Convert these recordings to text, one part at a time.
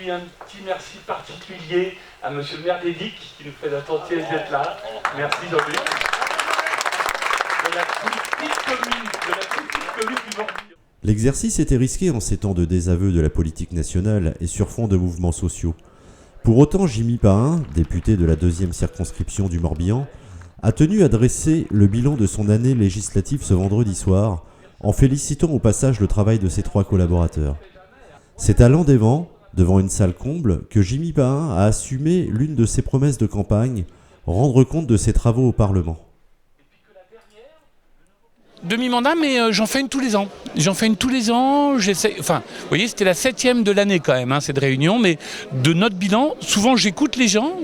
puis un petit merci particulier à monsieur le maire d'Édic qui nous fait la gentillesse d'être là. Merci Jean-Luc. De la plus petite commune du Morbihan. L'exercice était risqué en ces temps de désaveu de la politique nationale et sur fond de mouvements sociaux. Pour autant, Jimmy Pahin, député de la 2e circonscription du Morbihan, a tenu à dresser le bilan de son année législative ce vendredi soir, en félicitant au passage le travail de ses 3 collaborateurs. C'est à Landévent, devant une salle comble, que Jimmy Pahin a assumé l'une de ses promesses de campagne, rendre compte de ses travaux au Parlement. Demi-mandat, mais j'en fais une tous les ans. J'essaie. Enfin, vous voyez, c'était la 7e de l'année quand même, cette réunion. Mais de notre bilan, souvent j'écoute les gens,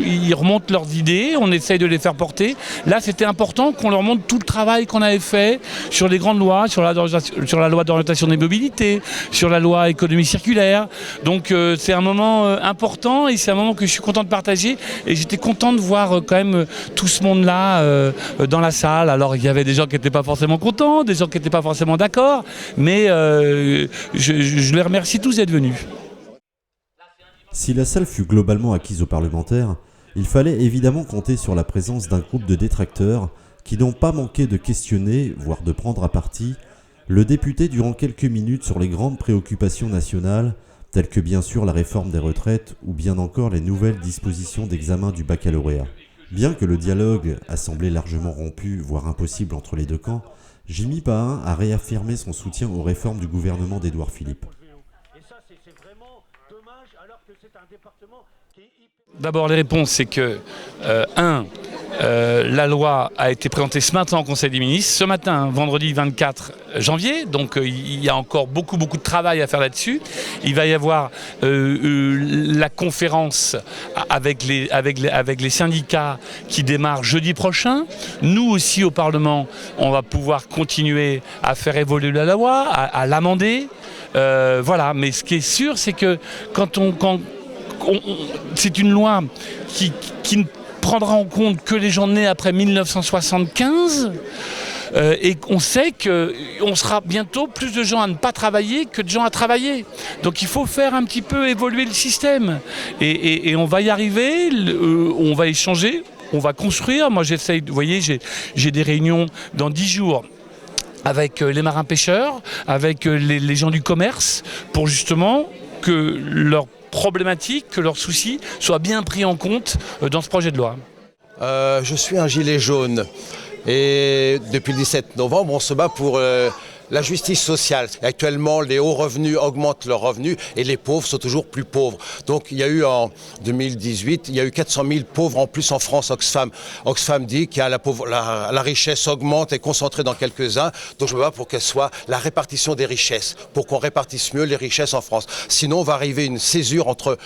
ils remontent leurs idées, on essaye de les faire porter. Là, c'était important qu'on leur montre tout le travail qu'on avait fait sur les grandes lois, sur la loi d'orientation des mobilités, sur la loi économie circulaire. Donc, c'est un moment important et c'est un moment que je suis content de partager. Et j'étais content de voir quand même tout ce monde-là dans la salle. Alors, il y avait des gens qui n'étaient pas forcément contents, des gens qui n'étaient pas forcément d'accord, mais je les remercie tous d'être venus. Si la salle fut globalement acquise aux parlementaires, il fallait évidemment compter sur la présence d'un groupe de détracteurs qui n'ont pas manqué de questionner, voire de prendre à partie, le député durant quelques minutes sur les grandes préoccupations nationales, telles que bien sûr la réforme des retraites ou bien encore les nouvelles dispositions d'examen du baccalauréat. Bien que le dialogue a semblé largement rompu, voire impossible entre les deux camps, Jimmy Pahin a réaffirmé son soutien aux réformes du gouvernement d'Édouard Philippe. D'abord, les réponses, c'est que, la loi a été présentée ce matin au Conseil des ministres, ce matin, vendredi 24 janvier, donc il y a encore beaucoup de travail à faire là-dessus. Il va y avoir la conférence avec les syndicats qui démarre jeudi prochain. Nous aussi, au Parlement, on va pouvoir continuer à faire évoluer la loi, à l'amender. Voilà, mais ce qui est sûr, c'est que c'est une loi qui ne prendra en compte que les gens nés après 1975 et on sait qu'on sera bientôt plus de gens à ne pas travailler que de gens à travailler. Donc il faut faire un petit peu évoluer le système et on va y arriver, on va échanger, on va construire. Moi j'essaye, vous voyez, j'ai des réunions dans 10 jours avec les marins-pêcheurs, avec les gens du commerce pour justement que leurs problématiques, que leurs soucis soient bien pris en compte dans ce projet de loi. Je suis un gilet jaune et depuis le 17 novembre, on se bat pour la justice sociale. Actuellement, les hauts revenus augmentent leurs revenus et les pauvres sont toujours plus pauvres. Donc il y a eu en 2018, il y a eu 400 000 pauvres en plus en France. Oxfam dit que la richesse augmente et est concentrée dans quelques-uns. Donc je me bats pour qu'elle soit la répartition des richesses, pour qu'on répartisse mieux les richesses en France. Sinon, on va arriver à une césure entre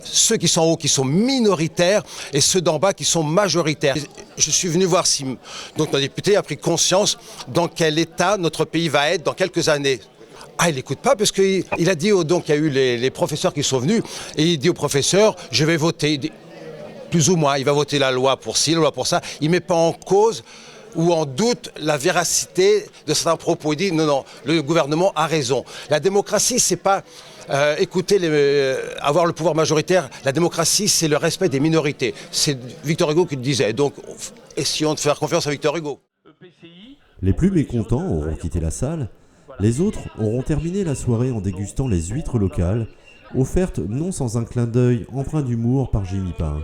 ceux qui sont en haut, qui sont minoritaires, et ceux d'en bas qui sont majoritaires. Je suis venu voir si donc notre député a pris conscience dans quel état notre pays va être dans quelques années. Ah, il n'écoute pas parce qu'il a dit, donc il y a eu les professeurs qui sont venus, et il dit aux professeurs, je vais voter. Il dit, plus ou moins, il va voter la loi pour ci, la loi pour ça. Il ne met pas en cause ou en doute la véracité de certains propos. Il dit, non, le gouvernement a raison. La démocratie, c'est pas... avoir le pouvoir majoritaire, la démocratie, c'est le respect des minorités. C'est Victor Hugo qui le disait. Donc, essayons de faire confiance à Victor Hugo. Les plus mécontents auront quitté la salle. Les autres auront terminé la soirée en dégustant les huîtres locales, offertes non sans un clin d'œil empreint d'humour par Jimmy Pahin.